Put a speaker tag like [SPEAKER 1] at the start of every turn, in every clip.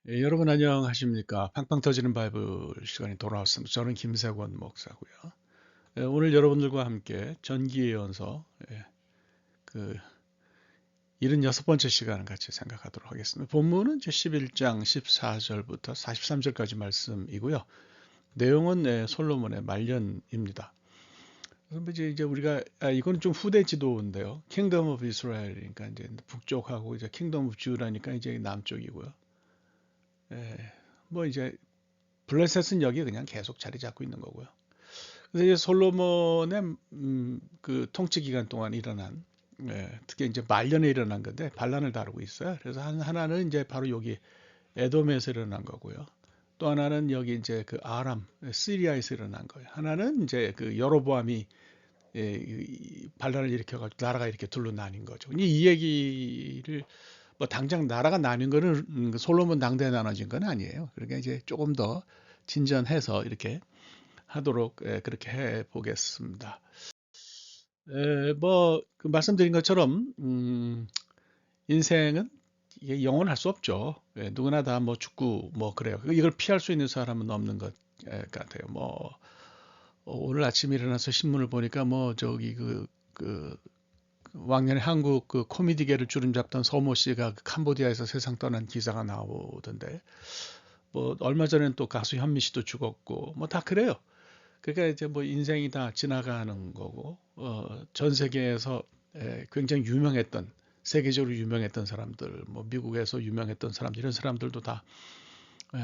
[SPEAKER 1] 예, 여러분 안녕하십니까? 팡팡 터지는 바이블 시간이 돌아왔습니다. 저는 김세권 목사고요. 예, 오늘 여러분들과 함께 전기예언서 그 76번째 시간을 같이 생각하도록 하겠습니다. 본문은 이제 11장 14절부터 43절까지 말씀이고요. 내용은 솔로몬의 말년입니다. 그래서 뭐 이제 우리가 이거는 좀 후대 지도인데요. 킹덤 오브 이스라엘이니까 이제 북쪽하고 이제 킹덤 오브 주라니까 이제 남쪽이고요. 예, 뭐 이제 블레셋은 여기 그냥 계속 자리 잡고 있는 거고요. 그래서 이제 솔로몬의 그 통치 기간 동안 일어난 특히 이제 말년에 일어난 건데 반란을 다루고 있어요. 그래서 하나는 이제 바로 여기 에돔에서 일어난 거고요. 또 하나는 여기 이제 그 아람 시리아에서 일어난 거예요. 하나는 이제 그 여로보암이 반란을 일으켜가지고 나라가 이렇게 둘로 나뉜 거죠. 이 얘기를 뭐 당장 나라가 나뉜 거는 솔로몬 당대에 나눠진 건 아니에요. 그러니까 이제 조금 더 진전해서 이렇게 하도록 그렇게 해 보겠습니다. 뭐그 말씀드린 것처럼 인생은 이게 영원할 수 없죠. 누구나 다 뭐 죽고 뭐 그래요. 이걸 피할 수 있는 사람은 없는 것 같아요. 뭐 오늘 아침에 일어나서 신문을 보니까 뭐 저기 그 왕년에 한국 그 코미디계를 주름잡던 서모 씨가 그 캄보디아에서 세상 떠난 기사가 나오던데 뭐 얼마 전엔 또 가수 현미 씨도 죽었고 뭐 다 그래요. 그러니까 이제 뭐 인생이 다 지나가는 거고 전 세계에서 굉장히 유명했던 세계적으로 유명했던 사람들 뭐 미국에서 유명했던 사람들 이런 사람들도 다 에,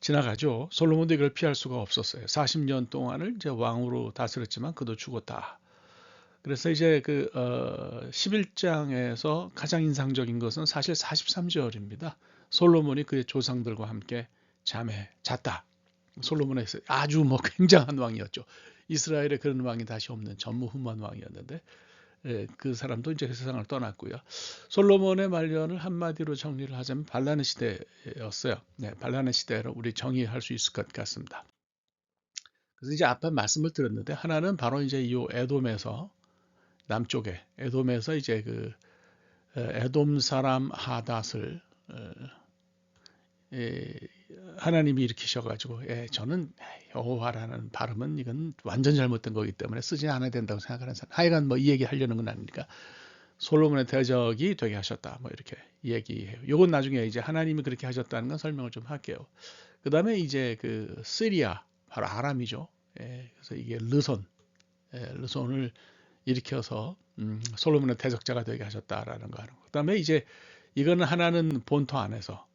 [SPEAKER 1] 지나가죠. 솔로몬도 이걸 피할 수가 없었어요. 40년 동안을 이제 왕으로 다스렸지만 그도 죽었다. 그래서 이제 그 11장에서 가장 인상적인 것은 사실 43절입니다. 솔로몬이 그의 조상들과 함께 잠에 잤다. 솔로몬의 아주 뭐 굉장한 왕이었죠. 이스라엘에 그런 왕이 다시 없는 전무후무한 왕이었는데 그 사람도 이제 세상을 떠났고요. 솔로몬의 말년을 한마디로 정리를 하자면 반란의 시대였어요. 네, 반란의 시대로 우리 정의할 수 있을 것 같습니다. 그래서 이제 앞에 말씀을 드렸는데 하나는 바로 이제 이 에돔에서 남쪽에 에돔에서 이제 그 에돔 사람 하닷을 예, 하나님이 일으키셔가지고 저는 여호와라는 발음은 이건 완전 잘못된 거기 때문에 쓰지 않아야 된다고 생각하는 사람. 하여간 뭐 이 얘기 하려는 건 아니니까 솔로몬의 대적이 되게 하셨다. 뭐 이렇게 얘기해요. 요건 나중에 이제 하나님이 그렇게 하셨다는 건 설명을 좀 할게요. 그 다음에 이제 그 시리아 바로 아람이죠. 그래서 이게 르손을 일으켜서 솔로몬의 대적자가 되게 하셨다라는 거 하는 거. 그다음에 이제 이거는 하나는 본토 안에서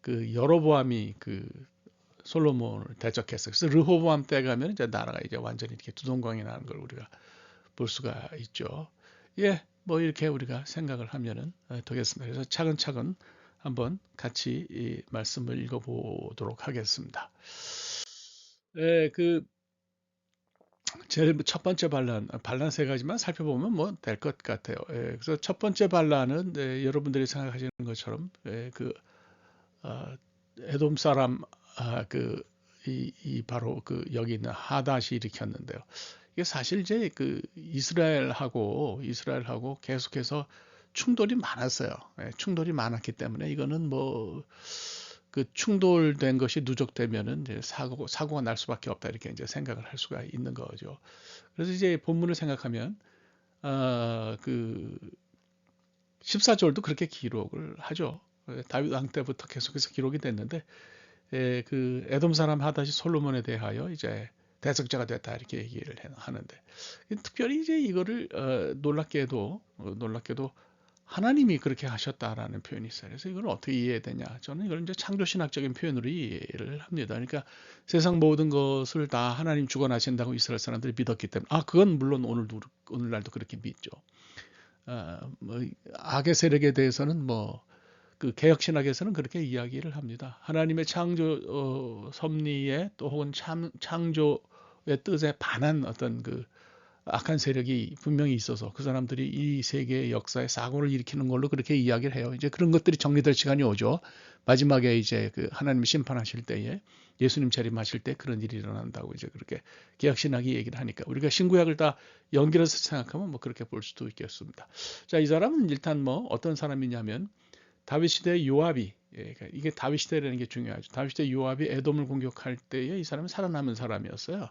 [SPEAKER 1] 그 여로보암이 그 솔로몬을 대적했어요. 그래서 르호보암 때 가면 이제 나라가 이제 완전히 이렇게 두동강이 나는 걸 우리가 볼 수가 있죠. 예, 뭐 이렇게 우리가 생각을 하면은 되겠습니다. 그래서 차근차근 한번 같이 이 말씀을 읽어보도록 하겠습니다. 그 제일 첫 번째 반란 세 가지만 살펴보면 뭐 될 것 같아요. 그래서 첫 번째 반란은 여러분들이 생각하시는 것처럼 그 어, 에돔 사람 이 바로 그 여기 있는 하닷이 일으켰는데요. 이게 사실 이제 그 이스라엘하고 계속해서 충돌이 많았어요. 충돌이 많았기 때문에 이거는 뭐 그 충돌된 것이 누적되면은 이제 사고가 날 수밖에 없다 이렇게 이제 생각을 할 수가 있는 거죠. 그래서 이제 본문을 생각하면 그 14절도 그렇게 기록을 하죠. 다윗 왕 때부터 계속해서 기록이 됐는데 그 에돔 사람 하닷이 솔로몬에 대하여 이제 대적자가 됐다 이렇게 얘기를 하는데 특별히 이제 이거를 놀랍게도 하나님이 그렇게 하셨다라는 표현이 있어요. 그래서 이걸 어떻게 이해해야 되냐? 저는 이걸 이제 창조신학적인 표현으로 이해를 합니다. 그러니까 세상 모든 것을 다 하나님 주관하신다고 이스라엘 사람들이 믿었기 때문에 그건 물론 오늘날도 그렇게 믿죠. 뭐 악의 세력에 대해서는 뭐 그 개혁 신학에서는 그렇게 이야기를 합니다. 하나님의 창조 섭리에 또 혹은 창조의 뜻에 반한 어떤 그 악한 세력이 분명히 있어서 그 사람들이 이 세계의 역사에 사고를 일으키는 걸로 그렇게 이야기를 해요. 이제 그런 것들이 정리될 시간이 오죠. 마지막에 이제 그 하나님 심판하실 때에 예수님 재림하실 때 그런 일이 일어난다고 이제 그렇게 개혁신학이 얘기를 하니까 우리가 신구약을 다 연결해서 생각하면 뭐 그렇게 볼 수도 있겠습니다. 자, 이 사람은 일단 뭐 어떤 사람이냐면 다윗 시대의 요압이 그러니까 이게 다윗 시대라는 게 중요하죠. 다윗 시대 요압이 에돔을 공격할 때에 이 사람은 살아남은 사람이었어요.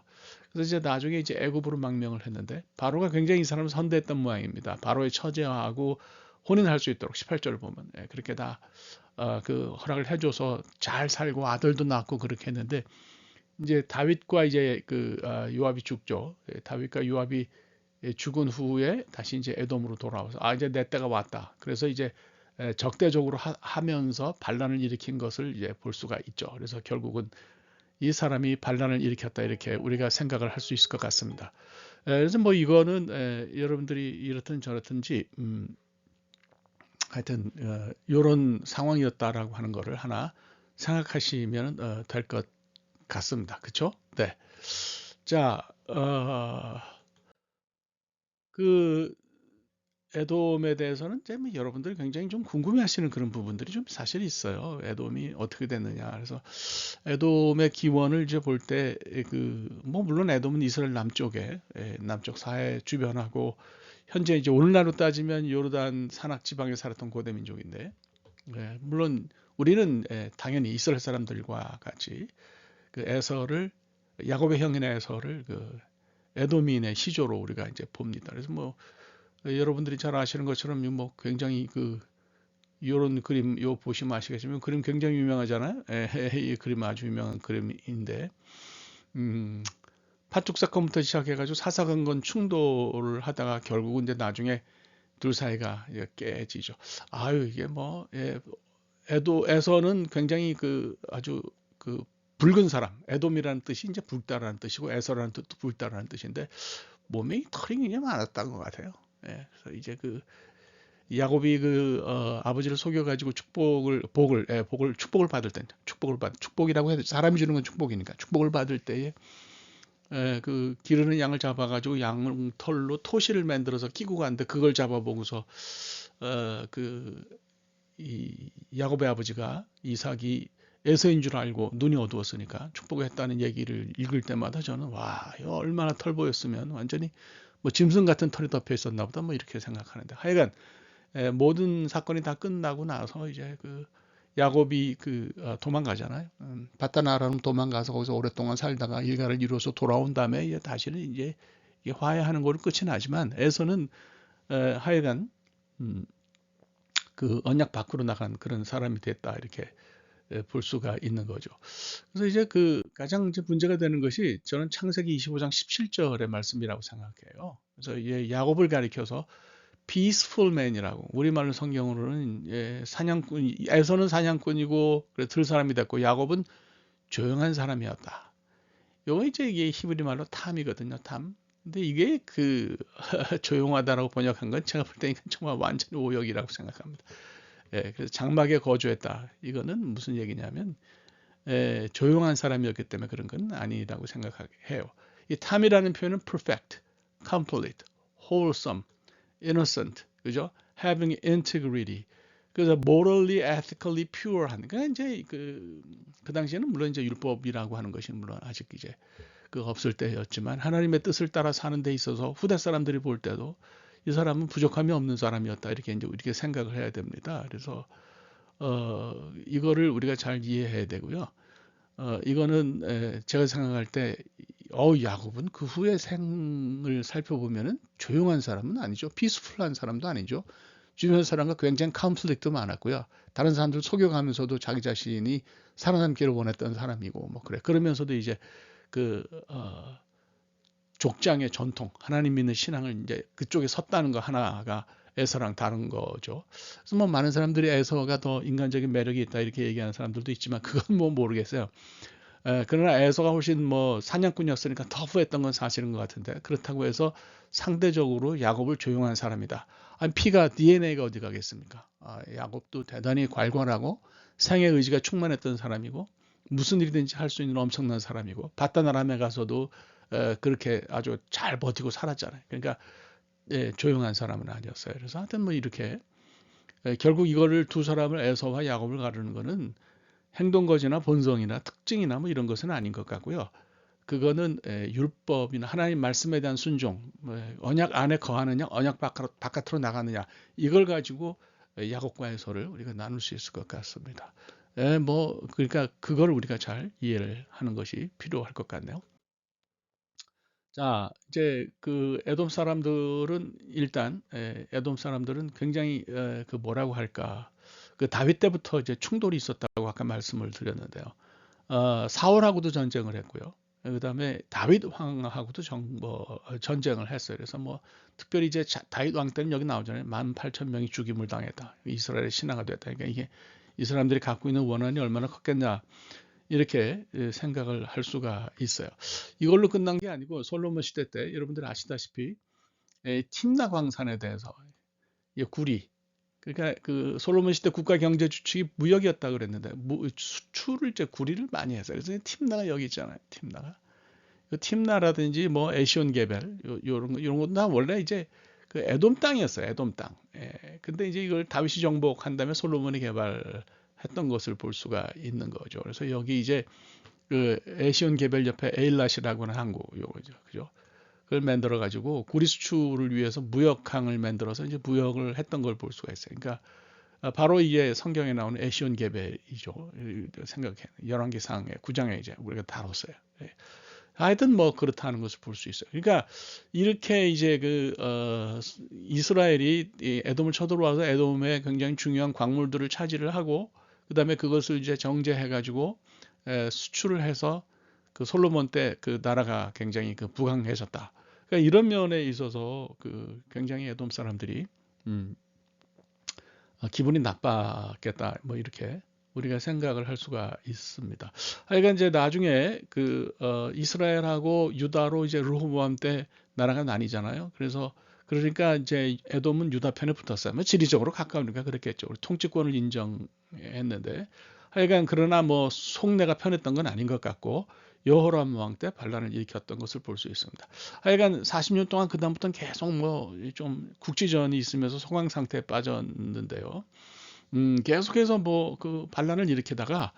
[SPEAKER 1] 그래서 이제 나중에 이제 애굽으로 망명을 했는데 바로가 굉장히 이 사람을 선대했던 모양입니다. 바로의 처제하고 혼인할 수 있도록 18절을 보면 그렇게 다 그 허락을 해줘서 잘 살고 아들도 낳고 그렇게 했는데 이제 다윗과 이제 그 요압이 죽죠. 다윗과 요압이 죽은 후에 다시 이제 에돔으로 돌아와서 이제 내 때가 왔다. 그래서 이제 적대적으로 하면서 반란을 일으킨 것을 이제 볼 수가 있죠. 그래서 결국은 이 사람이 반란을 일으켰다 이렇게 우리가 생각을 할 수 있을 것 같습니다. 그래서 뭐 이거는 여러분들이 이렇든 저렇든지 하여튼 이런 상황이었다라고 하는 거를 하나 생각하시면 될 것 같습니다. 그렇죠? 네. 자, 그 에돔에 대해서는 이제 뭐 여러분들이 굉장히 좀 궁금해하시는 그런 부분들이 좀 사실 있어요. 에돔이 어떻게 됐느냐. 그래서 에돔의 기원을 이제 볼 때 그 뭐 물론 에돔은 이스라엘 남쪽에 남쪽 사해 주변하고 현재 이제 오늘날로 따지면 요르단 산악 지방에 살았던 고대 민족인데 물론 우리는 당연히 이스라엘 사람들과 같이 그 에서를 야곱의 형인 에서를 그 에돔인의 시조로 우리가 이제 봅니다. 그래서 뭐 여러분들이 잘 아시는 것처럼 뭐 굉장히 그 요런 그림 요 보시면 아시겠지만 그림 굉장히 유명하잖아요. 이 그림 아주 유명한 그림인데 팥죽 사건부터 시작해가지고 사사건건 충돌을 하다가 결국은 이제 나중에 둘 사이가 깨지죠. 이게 뭐 에도에서는 굉장히 그 아주 그 붉은 사람, 에돔이라는 뜻이 이제 붉다라는 뜻이고 에서라는 뜻도 붉다라는 뜻인데 몸에 털이 굉장히 많았던 것 같아요. 그래서 이제 그 야곱이 그 아버지를 속여가지고 축복을 받을 때 축복이라고 해도 사람이 주는 건 축복이니까 축복을 받을 때에 그 기르는 양을 잡아가지고 양 털로 토시를 만들어서 끼고 가는데 그걸 잡아보고서 이 야곱의 아버지가 이삭이 에서인 줄 알고 눈이 어두웠으니까 축복했다는 얘기를 읽을 때마다 저는 와, 이거 얼마나 털 보였으면 완전히 뭐 짐승 같은 털이 덮여 있었나 보다 뭐 이렇게 생각하는데 하여간 모든 사건이 다 끝나고 나서 이제 그 야곱이 도망가잖아요. 바다나라로 도망가서 거기서 오랫동안 살다가 일가를 이루어서 돌아온 다음에 이제 다시는 이제 화해하는 걸로 끝이 나지만 에서는 하여간 그 언약 밖으로 나간 그런 사람이 됐다 이렇게 볼 수가 있는 거죠. 그래서 이제 그 가장 이제 문제가 되는 것이 저는 창세기 25장 17절의 말씀이라고 생각해요. 그래서 야곱을 가리켜서 peaceful man이라고 우리말로 성경으로는 사냥꾼 에서는 사냥꾼이고 그래 들 사람이 됐고 야곱은 조용한 사람이었다. 요거 이게 히브리 말로 탐이거든요. 탐. 근데 이게 그 조용하다라고 번역한 건 제가 볼 때니까 정말 완전히 오역이라고 생각합니다. 그래서 장막에 거주했다. 이거는 무슨 얘기냐면 조용한 사람이었기 때문에 그런 건 아니라고 생각해요. 이 탐이라는 표현은 perfect, complete, wholesome, innocent, 그죠? having integrity. 그래서 morally, ethically pure한. 그러니까 이제 그 당시에는 물론 이제 율법이라고 하는 것이 물론 아직 이제 그 없을 때였지만 하나님의 뜻을 따라 사는 데 있어서 후대 사람들이 볼 때도 이 사람은 부족함이 없는 사람이었다 이렇게 이제 우리가 생각을 해야 됩니다. 그래서 이거를 우리가 잘 이해해야 되고요. 이거는 제가 생각할 때 야곱은 그 후의 생을 살펴보면은 조용한 사람은 아니죠. 피스풀한 사람도 아니죠. 주변 사람과 굉장히 컨플릭트도 많았고요. 다른 사람들 속여가면서도 자기 자신이 살아남기를 원했던 사람이고 뭐 그래. 그러면서도 이제 족장의 전통, 하나님 믿는 신앙을 이제 그쪽에 섰다는 거 하나가 에서랑 다른 거죠. 그래서 뭐 많은 사람들이 에서가 더 인간적인 매력이 있다 이렇게 얘기하는 사람들도 있지만 그건 뭐 모르겠어요. 그러나 에서가 훨씬 뭐 사냥꾼이었으니까 터프했던 건 사실인 것 같은데 그렇다고 해서 상대적으로 야곱을 조용한 사람이다. 아니 피가 DNA가 어디 가겠습니까? 야곱도 대단히 괄괄하고 생의 의지가 충만했던 사람이고 무슨 일이든지 할 수 있는 엄청난 사람이고 바다나람에 가서도 그렇게 아주 잘 버티고 살았잖아요. 그러니까 조용한 사람은 아니었어요. 그래서 하여튼 뭐 이렇게 결국 이거를 두 사람을 에서와 야곱을 가르는 거는 행동거지나 본성이나 특징이나 뭐 이런 것은 아닌 것 같고요. 그거는 율법이나 하나님 말씀에 대한 순종, 언약 안에 거하느냐, 언약 바깥으로 나가느냐 이걸 가지고 야곱과 에서를 우리가 나눌 수 있을 것 같습니다. 뭐 그러니까 그걸 우리가 잘 이해를 하는 것이 필요할 것 같네요. 자, 이제 그 에돔 사람들은 일단 에돔 사람들은 굉장히 그 뭐라고 할까? 그 다윗 때부터 이제 충돌이 있었다고 아까 말씀을 드렸는데요. 사울하고도 전쟁을 했고요. 그다음에 다윗 왕하고도 전쟁을 했어요. 그래서 뭐 특별히 이제 다윗 왕 때는 여기 나오잖아요. 18,000명이 죽임을 당했다. 이스라엘의 신하가 됐다. 그러니까 이게 이 사람들이 갖고 있는 원한이 얼마나 컸겠냐. 이렇게 생각을 할 수가 있어요. 이걸로 끝난 게 아니고 솔로몬 시대 때 여러분들 아시다시피 팀나 광산에 대해서 구리, 그러니까 그 솔로몬 시대 국가 경제 주축이 무역이었다 그랬는데 수출을 이제 구리를 많이 했어요. 그래서 팀나가 여기 있잖아요. 팀나가. 그 팀나라든지 뭐 에시온 개별 요런 것도 다 원래 이제 그 에돔 땅이었어요. 에돔 땅. 근데 이제 이걸 다윗이 정복한 다음에 솔로몬이 개발했던 것을 볼 수가 있는 거죠. 그래서 여기 이제 그 에시온 개별 옆에 에일랏이라고 하는 항구 요거죠. 그죠? 그걸 만들어 가지고 구리 수출을 위해서 무역항을 만들어서 이제 무역을 했던 걸 볼 수가 있어요. 그러니까 바로 이게 성경에 나오는 에시온 개별이죠. 생각해 열왕기상 9장에 이제 우리가 다뤘어요. 하여튼 뭐 그렇다는 것을 볼 수 있어요. 그러니까 이렇게 이제 이스라엘이 에돔을 쳐들어와서 에돔의 굉장히 중요한 광물들을 차지를 하고 그다음에 그것을 이제 정제해 가지고 수출을 해서 그 솔로몬 때 그 나라가 굉장히 그 부강해졌다. 그러니까 이런 면에 있어서 그 굉장히 에돔 사람들이 음, 기분이 나빴겠다. 뭐 이렇게 우리가 생각을 할 수가 있습니다. 하여간 이제 나중에 이스라엘하고 유다로 이제 르호보암 때 나라가 나뉘잖아요. 그래서 그러니까 이제 에돔은 유다 편에 붙었어요. 뭐 지리적으로 가까우니까 그랬겠죠. 통치권을 인정했는데 하여간 그러나 뭐 속내가 편했던 건 아닌 것 같고 여호람 왕 때 반란을 일으켰던 것을 볼 수 있습니다. 하여간 40년 동안 그다음부터는 계속 뭐 좀 국지전이 있으면서 소강 상태에 빠졌는데요. 계속해서 뭐 그 반란을 일으키다가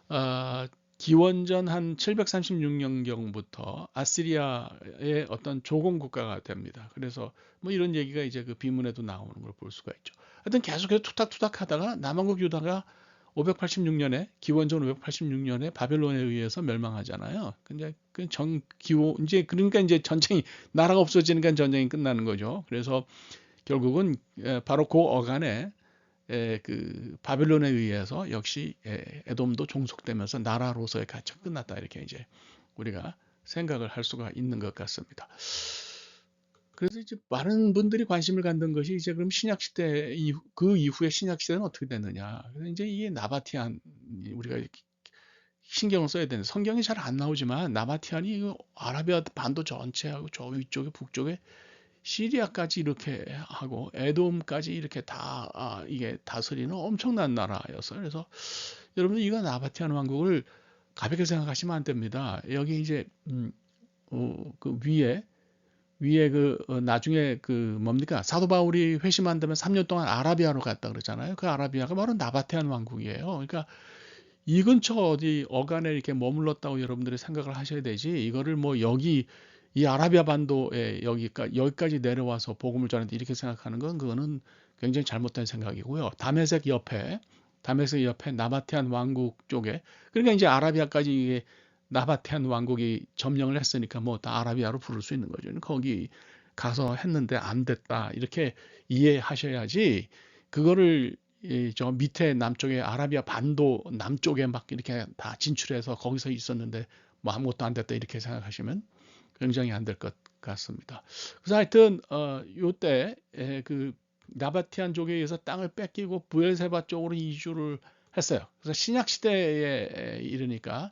[SPEAKER 1] 아, 기원전 한 736년경부터 아시리아의 어떤 조공 국가가 됩니다. 그래서 뭐 이런 얘기가 이제 그 비문에도 나오는 걸 볼 수가 있죠. 하여튼 계속해서 투닥투닥 하다가 남왕국 유다가 586년에 기원전 586년에 바벨론에 의해서 멸망하잖아요. 근데 그 정기호 이제 그러니까 이제 전쟁이 나라가 없어지니까 전쟁이 끝나는 거죠. 그래서 결국은 바로 그 어간에 그 바벨론에 의해서 역시 에돔도 종속되면서 나라로서의 가치가 끝났다 이렇게 이제 우리가 생각을 할 수가 있는 것 같습니다. 그래서 이제 많은 분들이 관심을 갖는 것이 이제 그럼 신약 시대 그 이후에 신약 시대는 어떻게 됐느냐. 그래서 이제 이게 나바티안 우리가 신경을 써야 되는데 성경이 잘 안 나오지만 나바티안이 아라비아 반도 전체하고 저 위쪽에 북쪽에 시리아까지 이렇게 하고 에돔까지 이렇게 다 이게 다스리는 엄청난 나라였어요. 그래서 여러분들 이거 나바티안 왕국을 가볍게 생각하시면 안 됩니다. 여기 이제 그 위에 나중에 그 뭡니까 사도 바울이 회심한 다음에 3년 동안 아라비아로 갔다 그러잖아요. 그 아라비아가 바로 나바테안 왕국이에요. 그러니까 이 근처 어디 어간에 이렇게 머물렀다고 여러분들이 생각을 하셔야 되지. 이거를 뭐 여기 이 아라비아 반도에 여기까지 내려와서 복음을 전한다 이렇게 생각하는 건 그거는 굉장히 잘못된 생각이고요. 다메섹 옆에 나바테안 왕국 쪽에 그러니까 이제 아라비아까지 이게 나바테안 왕국이 점령을 했으니까 뭐 다 아라비아로 부를 수 있는 거죠. 거기 가서 했는데 안 됐다 이렇게 이해하셔야지 그거를 저 밑에 남쪽에 아라비아 반도 남쪽에 막 이렇게 다 진출해서 거기서 있었는데 뭐 아무것도 안 됐다 이렇게 생각하시면 굉장히 안 될 것 같습니다. 그래서 하여튼 요때 그 나바티안 족에 의해서 땅을 뺏기고 부엘세바 쪽으로 이주를 했어요. 그래서 신약 시대에 이르니까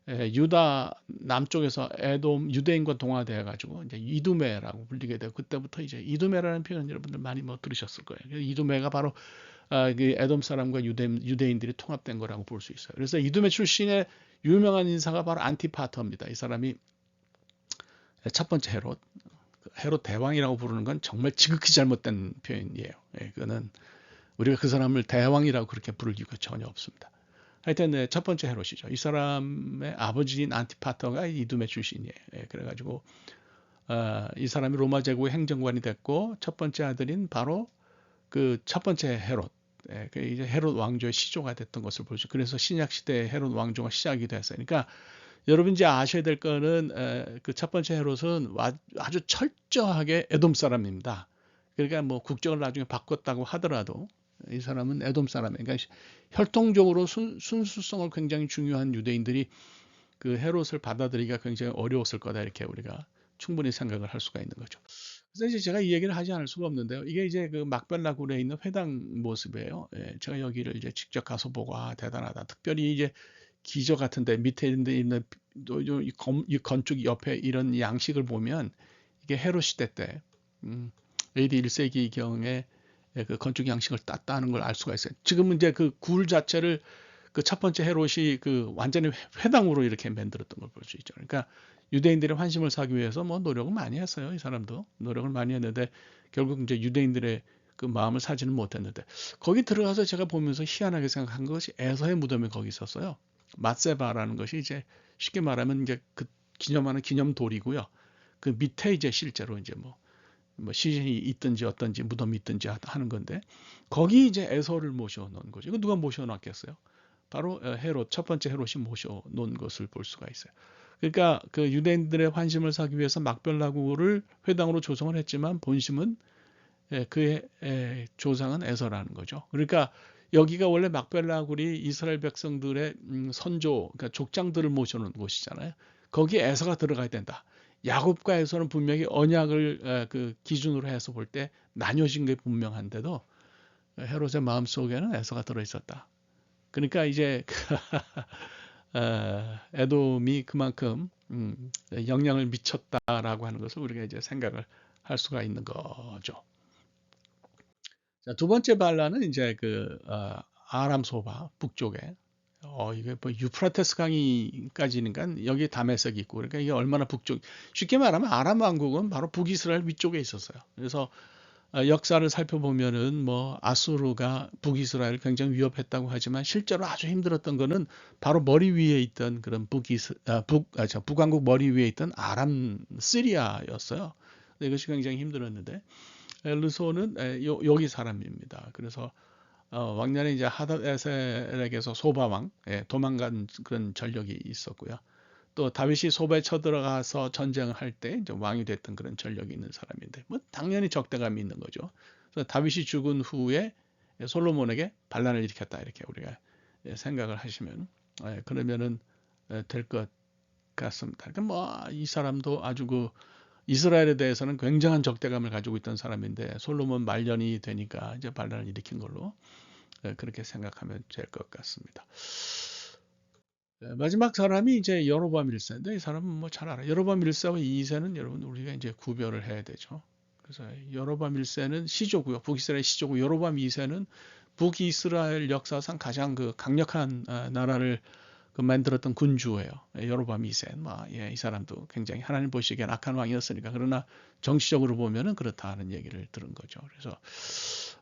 [SPEAKER 1] 유다 남쪽에서 에돔 유대인과 동화되어 가지고 이제 이두메라고 불리게 되고 그때부터 이제 이두메라는 표현 여러분들 많이 뭐 들으셨을 거예요. 이두메가 바로 그 에돔 사람과 유대인들이 통합된 거라고 볼 수 있어요. 그래서 이두메 출신의 유명한 인사가 바로 안티파터입니다. 이 사람이 첫 번째 헤롯 대왕이라고 부르는 건 정말 지극히 잘못된 표현이에요. 그거는 우리가 그 사람을 대왕이라고 그렇게 부를 이유가 전혀 없습니다. 하여튼 첫 번째 헤롯이죠. 이 사람의 아버지인 안티파터가 이두메 출신이에요. 그래가지고 이 사람이 로마 제국의 행정관이 됐고 첫 번째 아들인 바로 그 첫 번째 헤롯 그 이제 헤롯 왕조의 시조가 됐던 것을 보죠. 그래서 신약 시대의 헤롯 왕조가 시작이 됐어요. 그러니까 여러분 이제 아셔야 될 거는 그 첫 번째 헤롯은 아주 철저하게 에돔 사람입니다. 그러니까 뭐 국적을 나중에 바꿨다고 하더라도 이 사람은 에돔 사람이에요. 그러니까 혈통적으로 순수성을 굉장히 중요한 유대인들이 그 헤롯을 받아들이기가 굉장히 어려웠을 거다 이렇게 우리가 충분히 생각을 할 수가 있는 거죠. 그래서 이제 제가 이 얘기를 하지 않을 수가 없는데요. 이게 이제 그 막벨라굴에 있는 회당 모습이에요. 예, 제가 여기를 이제 직접 가서 보고 대단하다. 특별히 이제 기저 같은데 밑에 있는 이 건축 옆에 이런 양식을 보면 이게 헤롯 시대 때 AD 1세기경에 그 건축 양식을 땄다는 걸 알 수가 있어요. 지금은 이제 그 굴 자체를 그 첫 번째 헤롯이 그 완전히 회당으로 이렇게 만들었던 걸 볼 수 있죠. 그러니까 유대인들의 환심을 사기 위해서 뭐 노력을 많이 했어요. 이 사람도 노력을 많이 했는데 결국 이제 유대인들의 그 마음을 사지는 못했는데 거기 들어가서 제가 보면서 희한하게 생각한 것이 에서의 무덤이 거기 있었어요. mat세바라는 것이 이제 쉽게 말하면 이제 그 기념하는 기념돌이고요. 그 밑에 이제 실제로 이제 뭐 시신이 있든지 어떤지 무덤이 있든지 하는 건데 거기 이제 에서를 모셔놓은 거죠. 이거 누가 모셔놨겠어요? 바로 헤롯 첫 번째 헤롯이 모셔놓은 것을 볼 수가 있어요. 그러니까 그 유대인들의 환심을 사기 위해서 막벨라굴을 회당으로 조성을 했지만 본심은 그의 조상은 에서라는 거죠. 그러니까 여기가 원래 막벨라굴이 이스라엘 백성들의 선조, 그러니까 족장들을 모셔놓은 곳이잖아요. 거기에 에서가 들어가야 된다. 야곱과 에서는 분명히 언약을 그 기준으로 해서 볼 때 나뉘어진 게 분명한데도 헤롯의 마음 속에는 에서가 들어 있었다. 그러니까 이제 에돔이 그만큼 영향을 미쳤다라고 하는 것을 우리가 이제 생각을 할 수가 있는 거죠. 자, 두 번째 반란은 이제 그 아람 소바 북쪽에 이게 뭐 유프라테스 강이까지니까 여기 다메섹이 있고 그러니까 이게 얼마나 북쪽 쉽게 말하면 아람 왕국은 바로 북이스라엘 위쪽에 있었어요. 그래서 역사를 살펴보면은 뭐 아수르가 북이스라엘을 굉장히 위협했다고 하지만 실제로 아주 힘들었던 거는 바로 머리 위에 있던 그런 북왕국 머리 위에 있던 아람 시리아였어요. 이것이 굉장히 힘들었는데 르소는 여기 사람입니다. 그래서 왕년에 이제 하닷에셀에게서 소바왕 도망간 그런 전력이 있었고요. 또 다윗이 소바에 쳐들어가서 전쟁을 할 때 이제 왕이 됐던 그런 전력이 있는 사람인데 뭐 당연히 적대감이 있는 거죠. 그래서 다윗이 죽은 후에 솔로몬에게 반란을 일으켰다 이렇게 우리가 생각을 하시면 그러면은 될 것 같습니다. 그러니까 뭐 이 사람도 아주 그 이스라엘에 대해서는 굉장한 적대감을 가지고 있던 사람인데 솔로몬 말년이 되니까 이제 반란을 일으킨 걸로 그렇게 생각하면 될 것 같습니다. 마지막 사람이 이제 여로보암 1세인데 이 사람은 뭐 잘 알아요. 여로보암 1세와 2세는 여러분 우리가 이제 구별을 해야 되죠. 그래서 여로보암 1세는 시조고요. 북이스라엘 시조고 여로보암 2세는 북이스라엘 역사상 가장 그 강력한 나라를 그 만들었던 군주예요. 여로보암 2세. 이 사람도 굉장히 하나님 보시기엔 악한 왕이었으니까 그러나 정치적으로 보면은 그렇다는 얘기를 들은 거죠. 그래서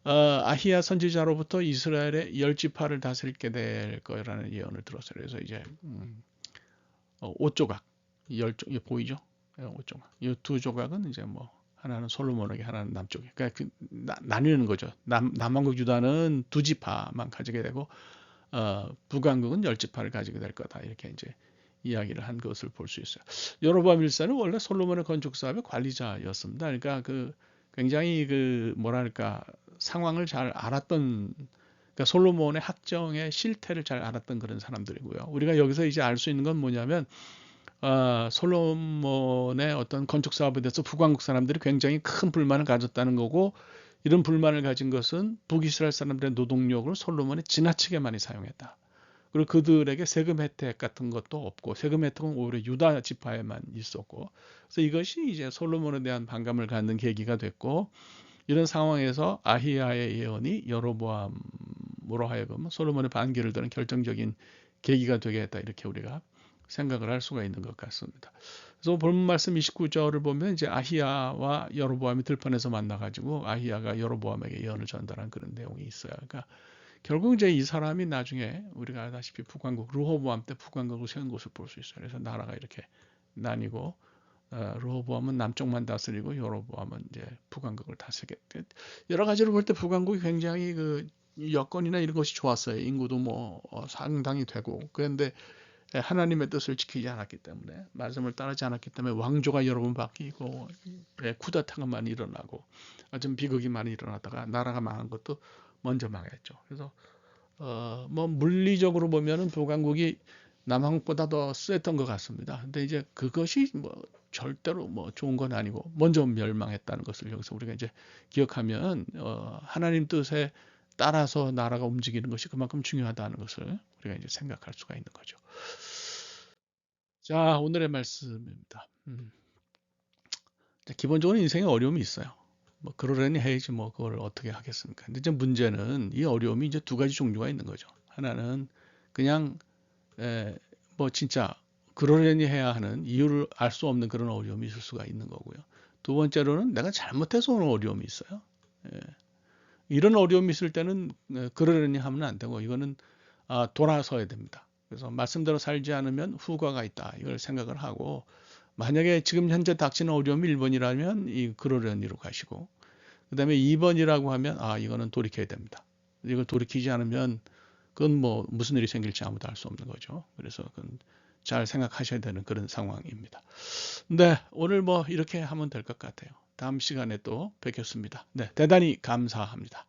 [SPEAKER 1] 아히야 선지자로부터 이스라엘의 열 지파를 다스리게 될 거라는 예언을 들었어요. 그래서 이제 5조각, 보이죠? 5조각. 이 두 조각은 이제 뭐 하나는 솔로몬에게, 하나는 남쪽에. 그러니까 나뉘는 거죠. 남왕국 유다는 두 지파만 가지게 되고 북왕국은 열 지파를 가지게 될 거다. 이렇게 이제 이야기를 한 것을 볼 수 있어요. 여로보암 1세는 원래 솔로몬의 건축 사업의 관리자였습니다. 그러니까 그 굉장히 그 뭐랄까 상황을 잘 알았던 그러니까 솔로몬의 학정의 실태를 잘 알았던 그런 사람들이고요. 우리가 여기서 이제 알 수 있는 건 뭐냐면 솔로몬의 어떤 건축 사업에 대해서 북왕국 사람들이 굉장히 큰 불만을 가졌다는 거고 이런 불만을 가진 것은 북이스라엘 사람들의 노동력을 솔로몬이 지나치게 많이 사용했다. 그리고 그들에게 세금 혜택 같은 것도 없고 세금 혜택은 오히려 유다 지파에만 있었고 그래서 이것이 이제 솔로몬에 대한 반감을 갖는 계기가 됐고 이런 상황에서 아히야의 예언이 여로보암으로 하여금 솔로몬의 반기를 드는 결정적인 계기가 되게 했다 이렇게 우리가 생각을 할 수가 있는 것 같습니다. 그래서 본문 말씀 29절을 보면 이제 아히야와 여로보암이 들판에서 만나가지고 아히야가 여로보암에게 예언을 전달한 그런 내용이 있어요. 그러니까 결국 이제 이 사람이 나중에 우리가 알다시피 북왕국 르호보암 때 북왕국을 세운 것을 볼 수 있어요. 그래서 나라가 이렇게 나뉘고 르호보암은 남쪽만 다스리고 여로보암은 이제 북왕국을 다스리게. 여러 가지로 볼 때 북왕국이 굉장히 그 여건이나 이런 것이 좋았어요. 인구도 뭐 상당히 되고. 그런데 하나님의 뜻을 지키지 않았기 때문에, 말씀을 따르지 않았기 때문에 왕조가 여러 번 바뀌고 쿠데타가 많이 일어나고 좀 비극이 많이 일어나다가 나라가 망한 것도 먼저 망했죠. 그래서 뭐 물리적으로 보면은 북왕국이 남한국보다 더 셌던 것 같습니다. 근데 이제 그것이 뭐 절대로 뭐 좋은 건 아니고 먼저 멸망했다는 것을 여기서 우리가 이제 기억하면 하나님 뜻에 따라서 나라가 움직이는 것이 그만큼 중요하다는 것을 우리가 이제 생각할 수가 있는 거죠. 자, 오늘의 말씀입니다. 기본적으로 인생에 어려움이 있어요. 뭐 그러려니 해야지 뭐 그걸 어떻게 하겠습니까? 근데 이제 문제는 이 어려움이 이제 두 가지 종류가 있는 거죠. 하나는 그냥 뭐 진짜 그러려니 해야 하는 이유를 알 수 없는 그런 어려움이 있을 수가 있는 거고요. 두 번째로는 내가 잘못해서 오는 어려움이 있어요. 예. 이런 어려움이 있을 때는 그러려니 하면 안 되고 이거는 돌아서야 됩니다. 그래서 말씀대로 살지 않으면 후과가 있다. 이걸 생각을 하고 만약에 지금 현재 닥치는 어려움이 1번이라면 이 그러려니로 가시고 그다음에 2번이라고 하면 이거는 돌이켜야 됩니다. 이걸 돌이키지 않으면 그건 뭐 무슨 일이 생길지 아무도 알 수 없는 거죠. 그래서 그건 잘 생각하셔야 되는 그런 상황입니다. 네, 오늘 뭐 이렇게 하면 될 것 같아요. 다음 시간에 또 뵙겠습니다. 네, 대단히 감사합니다.